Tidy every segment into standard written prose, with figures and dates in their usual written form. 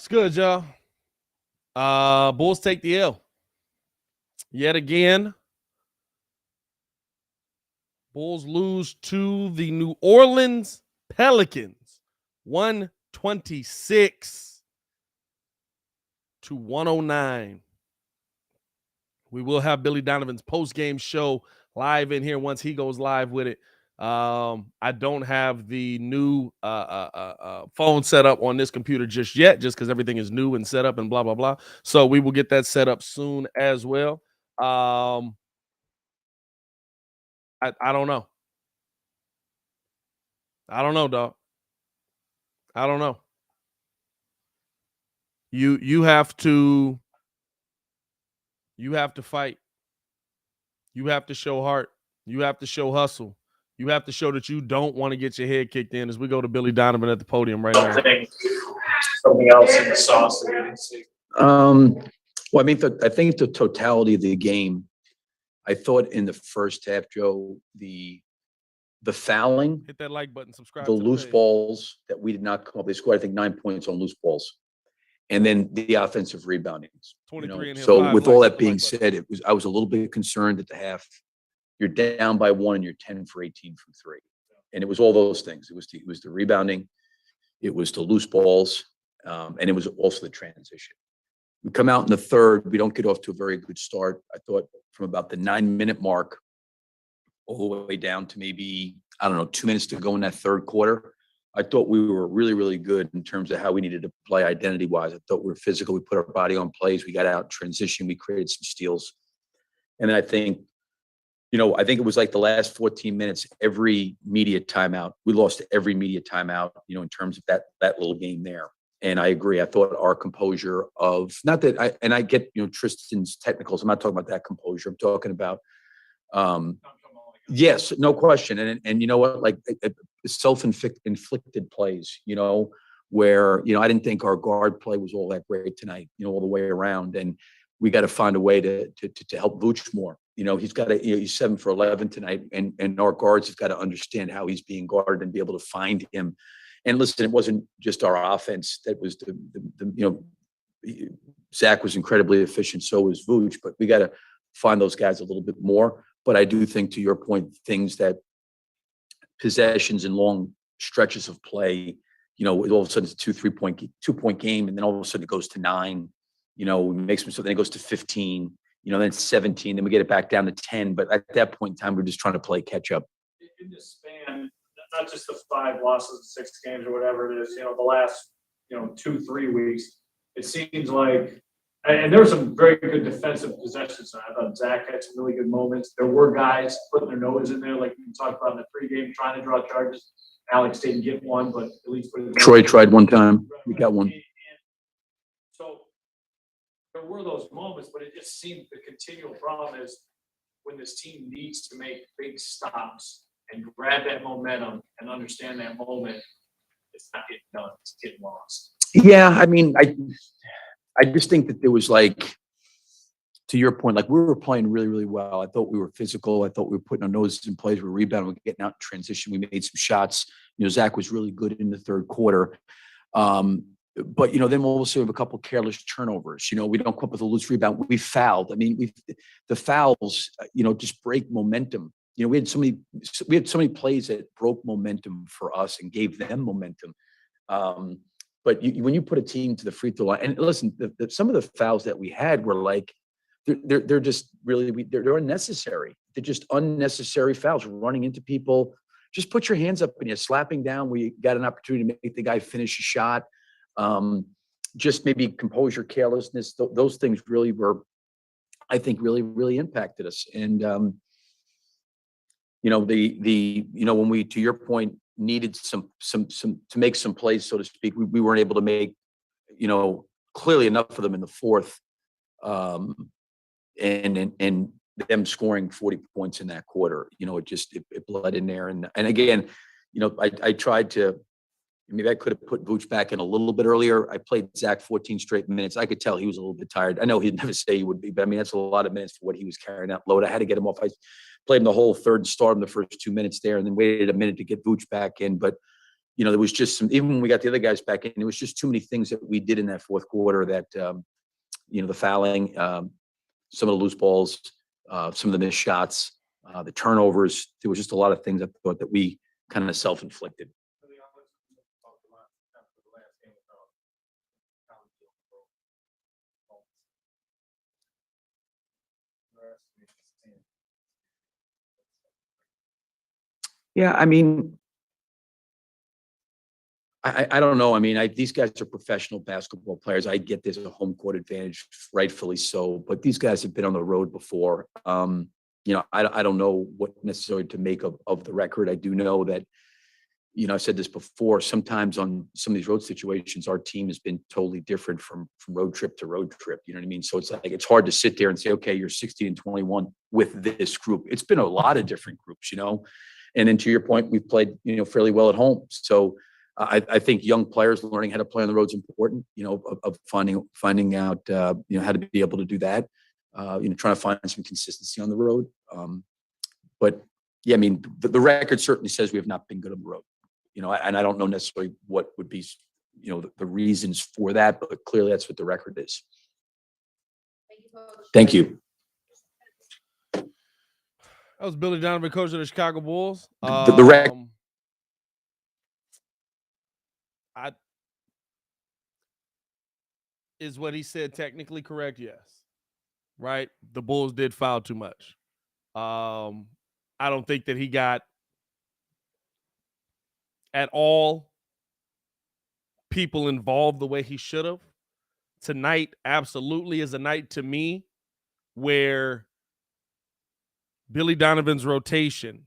It's good, y'all. Bulls take the L. Yet again, Bulls lose to the New Orleans Pelicans, 126-109. We will have Billy Donovan's post-game show live in here once he goes live with it. I don't have the new phone set up on this computer just yet, just because everything is new and set up and blah, blah, blah. So we will get that set up soon as well. I don't know. I don't know, dog. I don't know. You have to fight. You have to show heart. You have to show hustle. You have to show that you don't want to get your head kicked in as we go to Billy Donovan at the podium right now. Something else in the sauce that we didn't see. Well, I think the totality of the game, I thought in the first half, Joe, the fouling, hit that like button, subscribe. The loose balls that we did not come up. They scored, I think, 9 points on loose balls, and then the offensive reboundings. 23 So with all that being said, I was a little bit concerned at the half. You're down by 1 and you're 10 for 18 from 3, and it was all those things. It was the rebounding, it was the loose balls, and it was also the transition. We come out in the third. We don't get off to a very good start. I thought from about the 9-minute mark all the way down to maybe, 2 minutes to go in that third quarter, I thought we were really, really good in terms of how we needed to play identity-wise. I thought we were physical. We put our body on plays. We got out, transition. We created some steals. And then I think it was like the last 14 minutes, every media timeout, we lost every media timeout, in terms of that little game there. And I agree. I thought our composure of, not that I get, Tristan's technicals. I'm not talking about that composure. I'm talking about, yes, no question. And you know what, like self-inflicted plays, where, I didn't think our guard play was all that great tonight, all the way around. And we got to find a way to help Vooch more. He's got to, he's 7 for 11 tonight, and our guards have got to understand how he's being guarded and be able to find him. And listen, it wasn't just our offense that was Zach was incredibly efficient. So was Vooch, but we got to find those guys a little bit more. But I do think, to your point, things that possessions and long stretches of play, all of a sudden it's a 2-3-point game, and then all of a sudden it goes to 9. We make some stuff, then it goes to 15. Then it's 17. Then we get it back down to 10. But at that point in time, we're just trying to play catch up. In this span, not just the 5 losses, 6 games, or whatever it is, the last 2-3 weeks, it seems like, and there were some very good defensive possessions. I thought Zach had some really good moments. There were guys putting their nose in there, like we talked about in the pregame, trying to draw charges. Alex didn't get one, but at least Troy tried one time. We got one. And so there were those moments, but it just seemed the continual problem is when this team needs to make big stops and grab that momentum and understand that moment, it's not getting done. It's getting lost. Yeah, I just think that there was, like, to your point, like, we were playing really, really well. I thought we were physical. I thought we were putting our noses in plays. We were rebounding. We were getting out in transition. We made some shots. Zach was really good in the third quarter. But, then we'll also have a couple of careless turnovers. We don't come up with a loose rebound. We fouled. The fouls, just break momentum. We had so many plays that broke momentum for us and gave them momentum. But when you put a team to the free throw line, and listen, some of the fouls that we had were like, they're just really, they're unnecessary. They're just unnecessary fouls, running into people. Just put your hands up and you're slapping down where you got an opportunity to make the guy finish a shot. Just maybe composure, carelessness, those things really were, I think, really, really impacted us. And, when we, to your point, needed some to make some plays, so to speak, we weren't able to make, clearly enough for them in the fourth, and them scoring 40 points in that quarter. It bled in there. And again, I tried to, maybe I could have put Vooch back in a little bit earlier. I played Zach 14 straight minutes. I could tell he was a little bit tired. I know he'd never say he would be, but that's a lot of minutes for what he was carrying that load. I had to get him off. I played him the whole third, start him the first 2 minutes there, and then waited a minute to get Vooch back in. But, there was just even when we got the other guys back in, there was just too many things that we did in that fourth quarter that, the fouling, some of the loose balls, some of the missed shots, the turnovers. There was just a lot of things I thought that we kind of self-inflicted. Yeah, I mean, I don't know. I mean, these guys are professional basketball players. I get there's a home court advantage, rightfully so, but these guys have been on the road before. I don't know what necessarily to make of the record. I do know that, I said this before, sometimes on some of these road situations, our team has been totally different from road trip to road trip. You know what I mean? So it's like, it's hard to sit there and say, okay, you're 16-21 with this group. It's been a lot of different groups, and then to your point, we've played, fairly well at home. So I think young players learning how to play on the road is important, of finding out, how to be able to do that, trying to find some consistency on the road. But yeah, I mean, the record certainly says we have not been good on the road, and I don't know necessarily what would be, the reasons for that, but clearly that's what the record is. Thank you. That was Billy Donovan, coach of the Chicago Bulls. The record. Is what he said technically correct? Yes. Right? The Bulls did foul too much. I don't think that he got at all people involved the way he should have. Tonight absolutely is a night to me where Billy Donovan's rotation,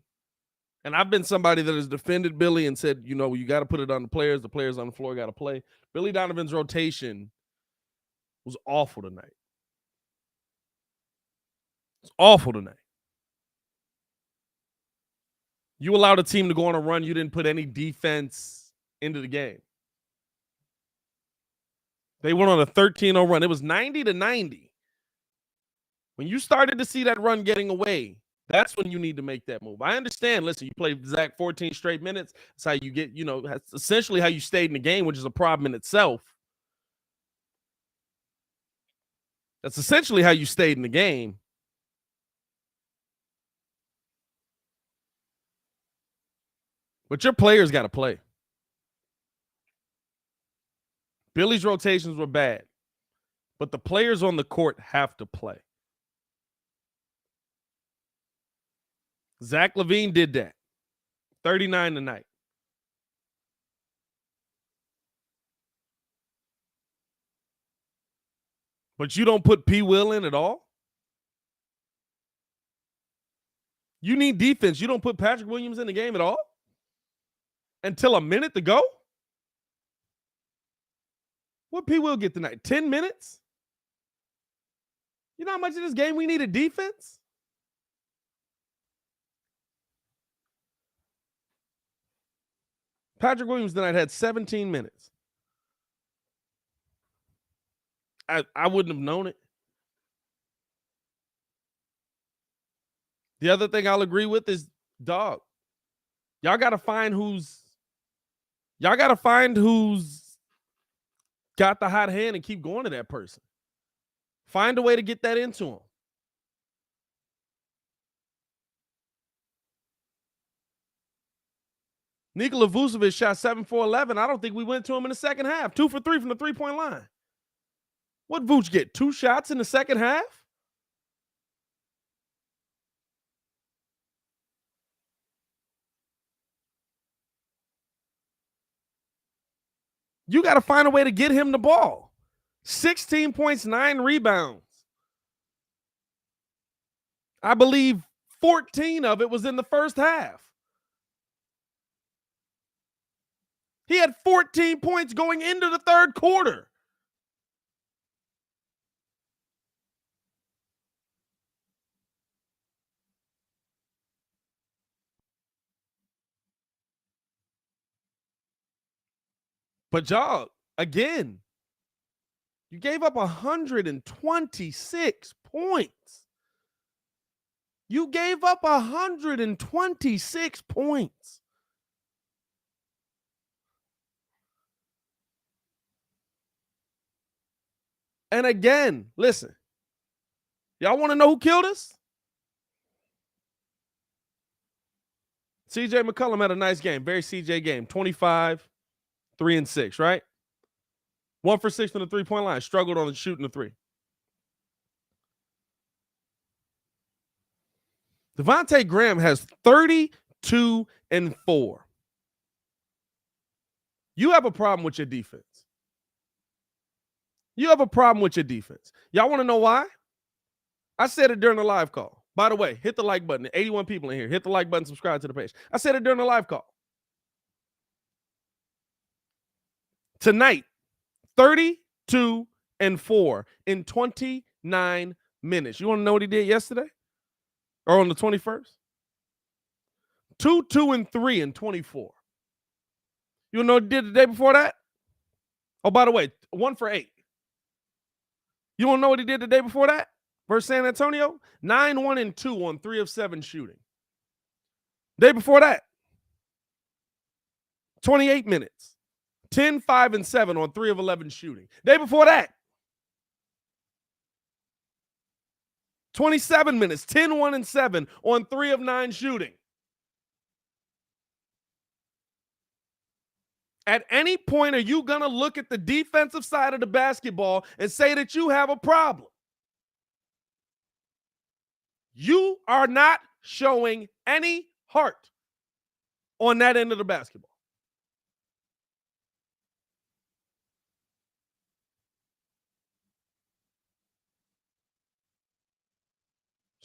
and I've been somebody that has defended Billy and said, you got to put it on the players on the floor got to play. Billy Donovan's rotation was awful tonight. It's awful tonight. You allowed a team to go on a run. You didn't put any defense into the game. They went on a 13-0 run. It was 90-90. When you started to see that run getting away, that's when you need to make that move. I understand. Listen, you played Zach 14 straight minutes. That's how you get, that's essentially how you stayed in the game, which is a problem in itself. That's essentially how you stayed in the game. But your players got to play. Billy's rotations were bad, but the players on the court have to play. Zach LaVine did that. 39 tonight. But you don't put P. Will in at all? You need defense. You don't put Patrick Williams in the game at all? Until a minute to go? What P. Will get tonight? 10 minutes? You know how much of this game we needed defense? Patrick Williams tonight had 17 minutes. I wouldn't have known it. The other thing I'll agree with is, dog, y'all got to find who's got the hot hand and keep going to that person. Find a way to get that into him. Nikola Vucevic shot 7 for 11. I don't think we went to him in the second half. 2 for 3 from the three-point line. What Vooch get? 2 shots in the second half? You got to find a way to get him the ball. 16 points, 9 rebounds. I believe 14 of it was in the first half. He had 14 points going into the third quarter. But y'all, again, you gave up 126 points. You gave up 126 points. And again, listen, y'all want to know who killed us? CJ McCollum had a nice game, very CJ game, 25, 3 and 6, right? 1 for 6 from the three-point line, struggled on the shooting the three. Devontae Graham has 32 and 4. You have a problem with your defense. You have a problem with your defense. Y'all want to know why? I said it during the live call. By the way, hit the like button. 81 people in here. Hit the like button, subscribe to the page. I said it during the live call. Tonight, 32 and 4 in 29 minutes. You want to know what he did yesterday? Or on the 21st? 2 and 3 in 24. You know what he did the day before that? Oh, by the way, 1 for 8. You want to know what he did the day before that? Versus San Antonio? 9, 1 and 2 on 3 of 7 shooting. Day before that, 28 minutes. 10, 5 and 7 on 3 of 11 shooting. Day before that, 27 minutes, 10, 1 and 7 on 3 of 9 shooting. At any point, are you going to look at the defensive side of the basketball and say that you have a problem? You are not showing any heart on that end of the basketball.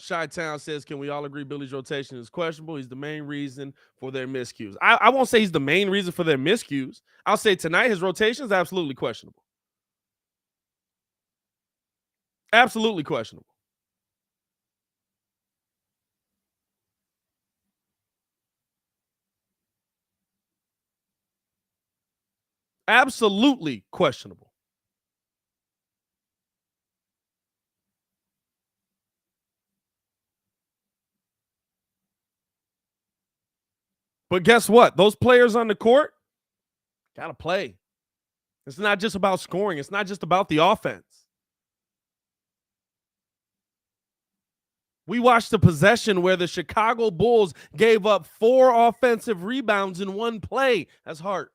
Chi-Town says, can we all agree Billy's rotation is questionable? He's the main reason for their miscues. I won't say he's the main reason for their miscues. I'll say tonight his rotation is absolutely questionable. Absolutely questionable. Absolutely questionable. But guess what? Those players on the court got to play. It's not just about scoring. It's not just about the offense. We watched a possession where the Chicago Bulls gave up 4 offensive rebounds in 1 play. That's hard.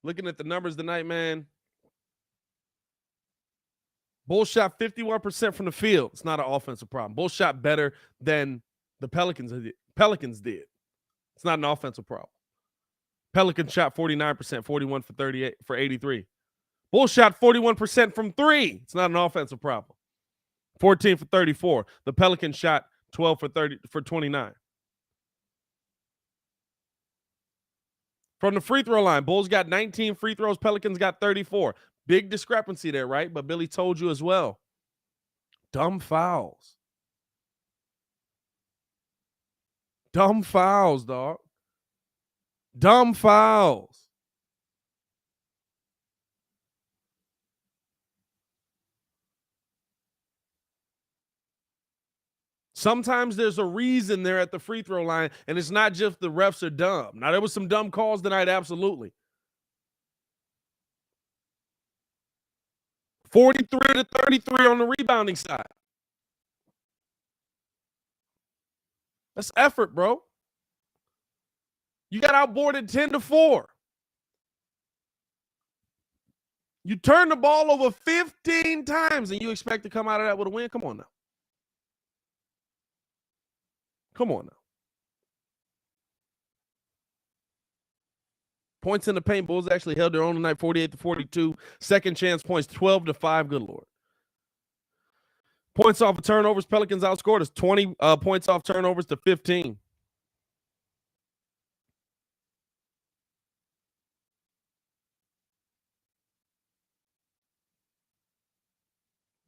Looking at the numbers tonight, man. Bulls shot 51% from the field. It's not an offensive problem. Bulls shot better than the Pelicans did. It's not an offensive problem. Pelicans shot 49%, 41 for 38 for 83. Bulls shot 41% from 3. It's not an offensive problem. 14 for 34. The Pelicans shot 12 for 29. From the free throw line, Bulls got 19 free throws. Pelicans got 34. Big discrepancy there, right? But Billy told you as well. Dumb fouls. Dumb fouls, dog. Dumb fouls. Sometimes there's a reason they're at the free throw line, and it's not just the refs are dumb. Now, there was some dumb calls tonight, absolutely. 43 to 33 on the rebounding side. That's effort, bro. You got outboarded 10 to 4. You turn the ball over 15 times, and you expect to come out of that with a win? Come on now. Come on now. Points in the paint. Bulls actually held their own tonight, 48 to 42. Second chance points, 12 to 5. Good Lord. Points off of turnovers. Pelicans outscored us 20 points off turnovers to 15.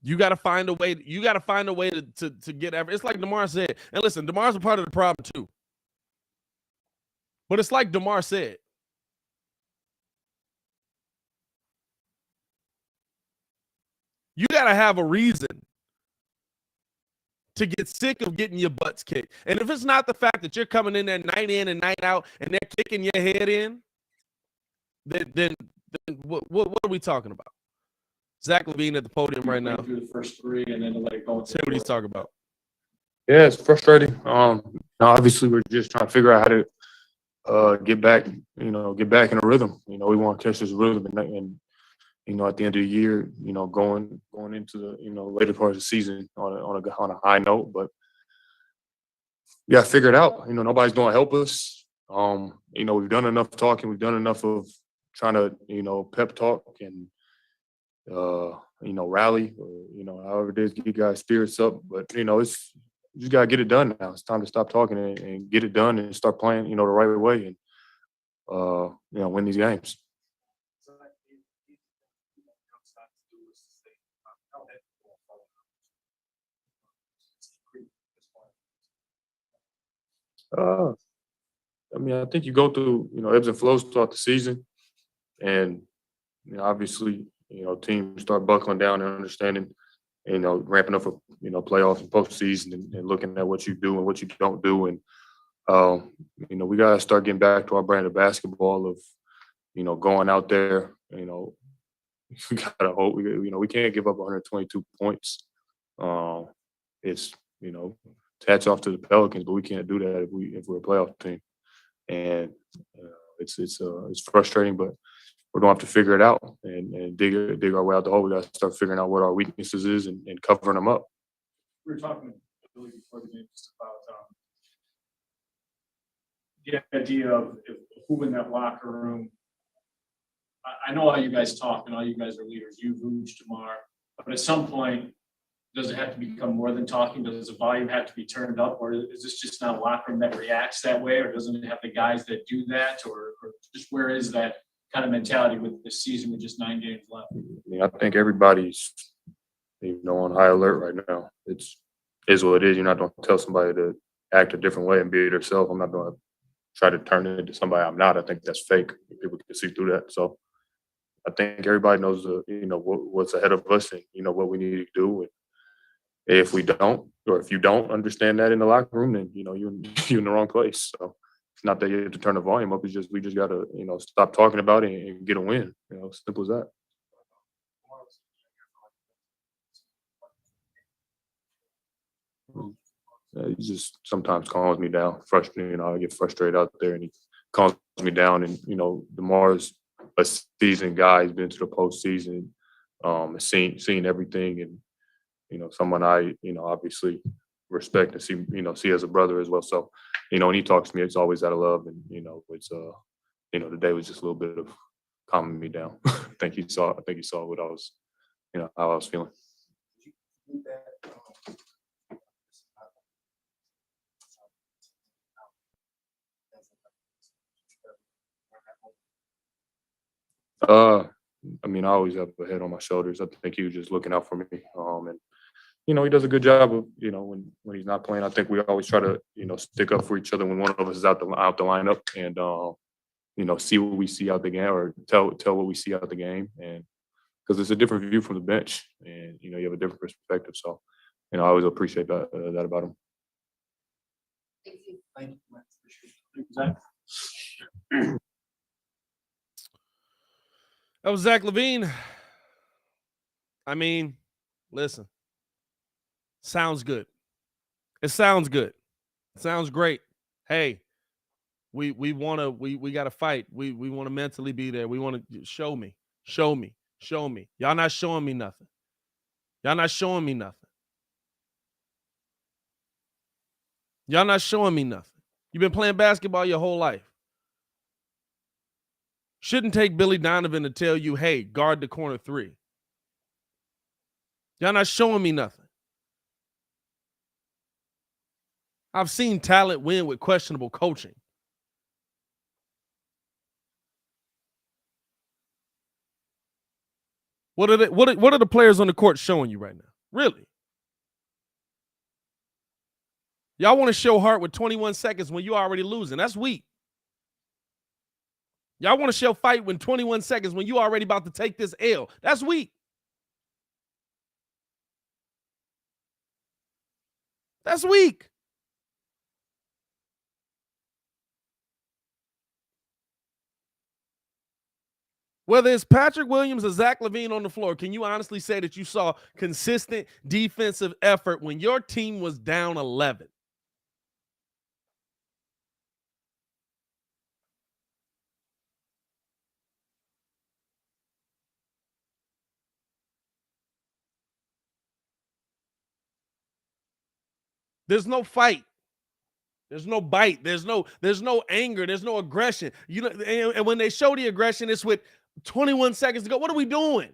You got to find a way. You got to find a way to get every. It's like DeMar said. And listen, DeMar's a part of the problem too. But it's like DeMar said. You got to have a reason to get sick of getting your butts kicked. And if it's not the fact that you're coming in there night in and night out and they're kicking your head in, then what are we talking about? Zach LaVine at the podium right now. Do the first three and then to let it go. Say what he's talking about. Yeah, it's frustrating. Obviously, we're just trying to figure out how to get back in a rhythm. We want to catch this rhythm, and at the end of the year, going into the later part of the season on a high note. But yeah, figure it out. Nobody's going to help us. We've done enough talking. We've done enough of trying to pep talk and rally, or however it is, get you guys spirits up. But it's, you just gotta get it done now. It's time to stop talking and get it done and start playing the right way and win these games. I think you go through ebbs and flows throughout the season, and obviously teams start buckling down and understanding, ramping up for playoffs and postseason, and looking at what you do and what you don't do, and we gotta start getting back to our brand of basketball of going out there. We gotta hope we can't give up 122 points. It's hats off to the Pelicans, but we can't do that if we're a playoff team, and it's frustrating, but we're gonna have to figure it out and dig our way out the hole. We gotta start figuring out what our weaknesses is and covering them up. We were talking really before the game just about the idea of who in that locker room. I know how you guys talk and all you guys are leaders. You, Vooch, Jamar, but at some point, does it have to become more than talking? Does the volume have to be turned up, or is this just not a locker room that reacts that way, or doesn't it have the guys that do that, or just where is that kind of mentality with this season with just 9 games left? I think everybody's on high alert right now. Is what it is. You're not going to tell somebody to act a different way and be themselves. I'm not going to try to turn it into somebody I'm not. I think that's fake. People can see through that. So I think everybody knows what's ahead of us and what we need to do. And if we don't, or if you don't understand that in the locker room, then you're in the wrong place. So it's not that you have to turn the volume up. It's just we just got to stop talking about it and get a win. Simple as that. He just sometimes calms me down. Frustrated, I get frustrated out there, and he calms me down. And DeMar's a seasoned guy. He's been to the postseason, has seen everything, and someone I obviously respect and see as a brother as well. So when he talks to me, it's always out of love, and it's today was just a little bit of calming me down. I think he saw what I was, how I was feeling. I always have a head on my shoulders. I think he was just looking out for me. And he does a good job of, when he's not playing. I think we always try to, stick up for each other when one of us is out the lineup, and see what we see out the game, or tell what we see out the game, and because it's a different view from the bench, and you have a different perspective. So, I always appreciate that about him. Thank you. Thank you, Zach. That was Zach LaVine. Listen. Sounds good. It sounds good. It sounds great. Hey, we got to fight. We want to mentally be there. We want to show me. Y'all not showing me nothing. Y'all not showing me nothing. You've been playing basketball your whole life. Shouldn't take Billy Donovan to tell you, hey, guard the corner 3. Y'all not showing me nothing. I've seen talent win with questionable coaching. What are the players on the court showing you right now? Really? Y'all want to show heart with 21 seconds when you're already losing. That's weak. Y'all want to show fight when 21 seconds when you already about to take this L. That's weak. That's weak. Whether it's Patrick Williams or Zach LaVine on the floor, can you honestly say that you saw consistent defensive effort when your team was down 11? There's no fight. There's no bite. There's no anger. There's no aggression. You know, and when they show the aggression, it's with 21 seconds to go. What are we doing?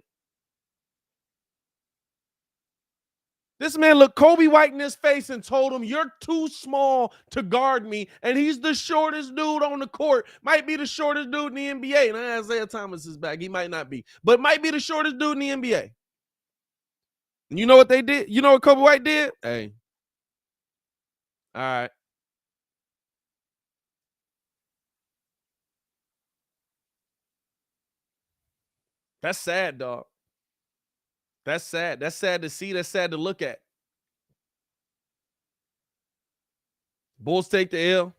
This man looked Kobe White in his face and told him, "You're too small to guard me." And he's the shortest dude on the court. Might be the shortest dude in the NBA. And Isaiah Thomas is back. He might not be, but might be the shortest dude in the NBA. And you know what they did? You know what Kobe White did? Hey. All right. That's sad, dog. That's sad. That's sad to see. That's sad to look at. Bulls take the L.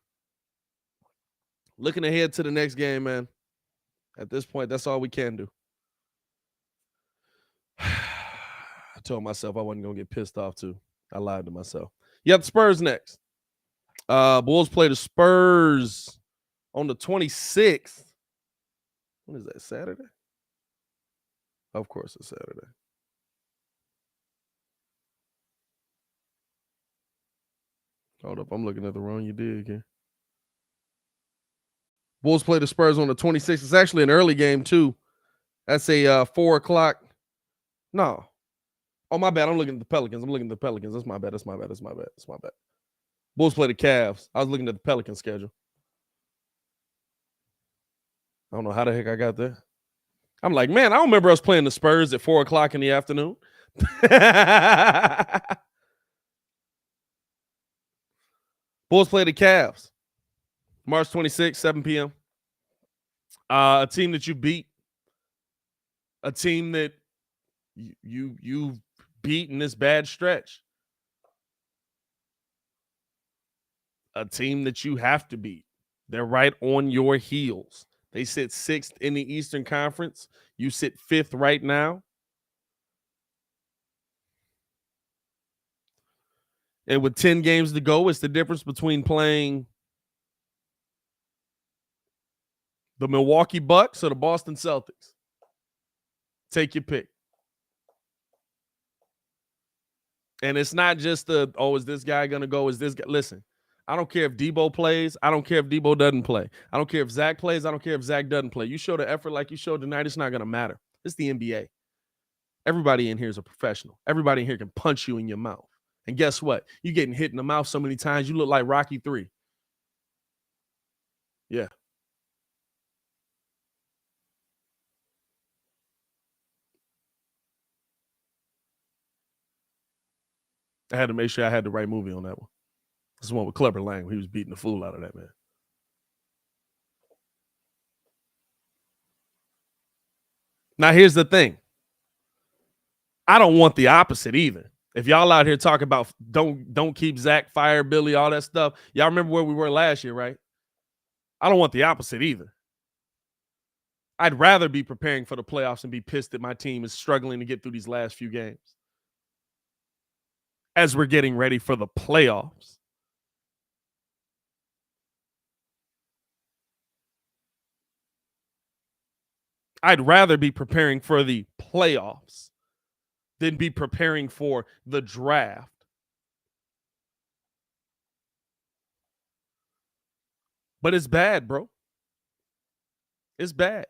Looking ahead to the next game, man. At this point, that's all we can do. I told myself I wasn't going to get pissed off, too. I lied to myself. You have the Spurs next. Bulls play the Spurs on the 26th. When is that, Saturday? Of course it's Saturday. Hold up, I'm looking at the wrong you did again. Bulls play the Spurs on the 26th. It's actually an early game, too. That's a 4 o'clock. No. Oh, my bad. I'm looking at the Pelicans. That's my bad. Bulls play the Cavs. I was looking at the Pelicans schedule. I don't know how the heck I got there. I'm like, man, I don't remember us playing the Spurs at 4 o'clock in the afternoon. Bulls play the Cavs. March 26th, 7 p.m. A team that you beat. A team that you've beaten this bad stretch. A team that you have to beat. They're right on your heels. They sit 6th in the Eastern Conference. You sit 5th right now. And with 10 games to go, it's the difference between playing the Milwaukee Bucks or the Boston Celtics. Take your pick. And it's not just is this guy going to go? Is this guy? Listen, I don't care if Debo plays. I don't care if Debo doesn't play. I don't care if Zach plays. I don't care if Zach doesn't play. You show the effort like you showed tonight, it's not going to matter. It's the NBA. Everybody in here is a professional. Everybody in here can punch you in your mouth. And guess what? You're getting hit in the mouth so many times, you look like Rocky 3. Yeah. I had to make sure I had the right movie on that one. This is one with Clubber Lang. He was beating the fool out of that man. Now, here's the thing. I don't want the opposite either. If y'all out here talking about don't keep Zach, fire Billy, all that stuff, y'all remember where we were last year, right? I don't want the opposite either. I'd rather be preparing for the playoffs and be pissed that my team is struggling to get through these last few games as we're getting ready for the playoffs. I'd rather be preparing for the playoffs than be preparing for the draft. But it's bad, bro. It's bad.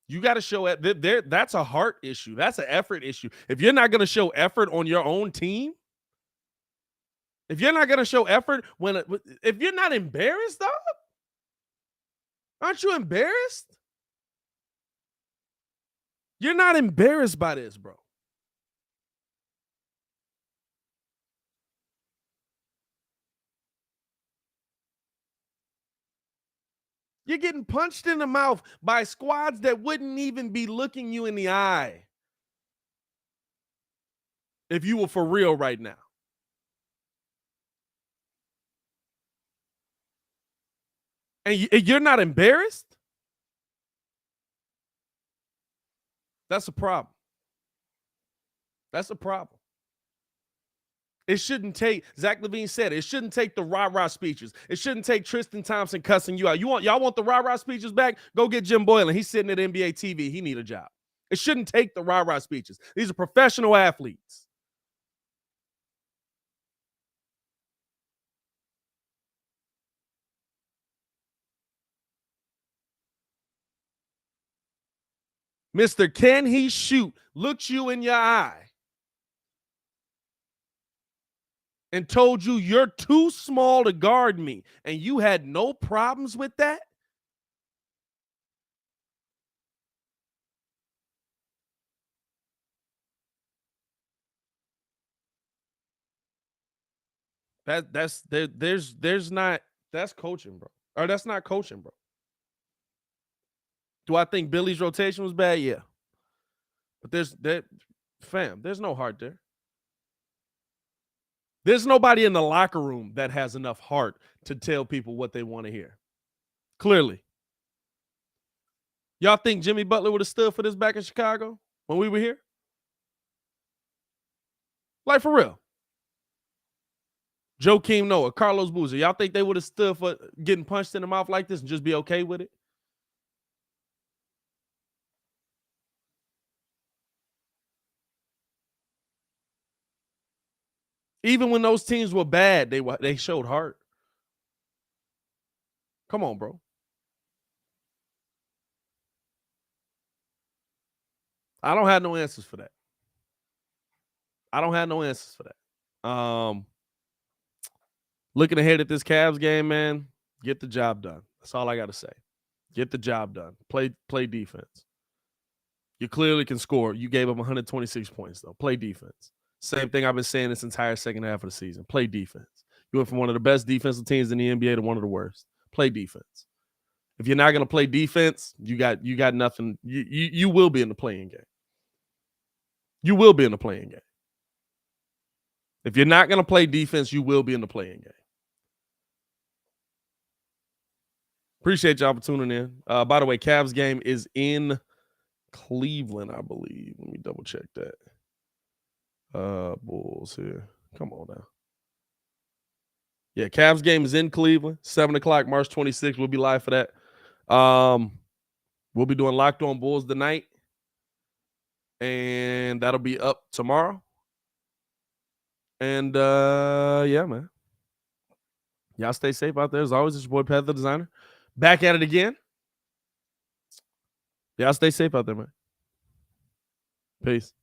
You got to show it. That's a heart issue. That's an effort issue. If you're not going to show effort on your own team, if you're not going to show effort if you're not embarrassed, dog, aren't you embarrassed? You're not embarrassed by this, bro. You're getting punched in the mouth by squads that wouldn't even be looking you in the eye if you were for real right now. And you're not embarrassed? That's a problem. That's a problem. It shouldn't take, Zach LaVine said it shouldn't take the rah-rah speeches. It shouldn't take Tristan Thompson cussing you out. Y'all want the rah-rah speeches back? Go get Jim Boylan. He's sitting at NBA TV. He need a job. It shouldn't take the rah-rah speeches. These are professional athletes. Mr. Can He Shoot looked you in your eye and told you you're too small to guard me, and you had no problems with that? That's coaching, bro. Or that's not coaching, bro. Do I think Billy's rotation was bad? Yeah. But there's no heart there. There's nobody in the locker room that has enough heart to tell people what they want to hear. Clearly. Y'all think Jimmy Butler would have stood for this back in Chicago when we were here? Like, for real. Joakim Noah, Carlos Boozer. Y'all think they would have stood for getting punched in the mouth like this and just be okay with it? Even when those teams were bad, they showed heart. Come on, bro. I don't have no answers for that. Looking ahead at this Cavs game, man, get the job done. That's all I got to say. Get the job done. Play defense. You clearly can score. You gave them 126 points, though. Play defense. Same thing I've been saying this entire second half of the season. Play defense. You went from one of the best defensive teams in the NBA to one of the worst. Play defense. If you're not going to play defense, you got nothing. You will be in the playing game. You will be in the playing game. If you're not going to play defense, you will be in the playing game. Appreciate y'all for tuning in. By the way, Cavs game is in Cleveland, I believe. Let me double check that. Bulls here. Come on now. Yeah, Cavs game is in Cleveland, 7 o'clock, March 26th. We'll be live for that. We'll be doing Locked On Bulls tonight, and that'll be up tomorrow. And yeah, man. Y'all stay safe out there. As always, it's your boy Pat the Designer. Back at it again. Y'all stay safe out there, man. Peace.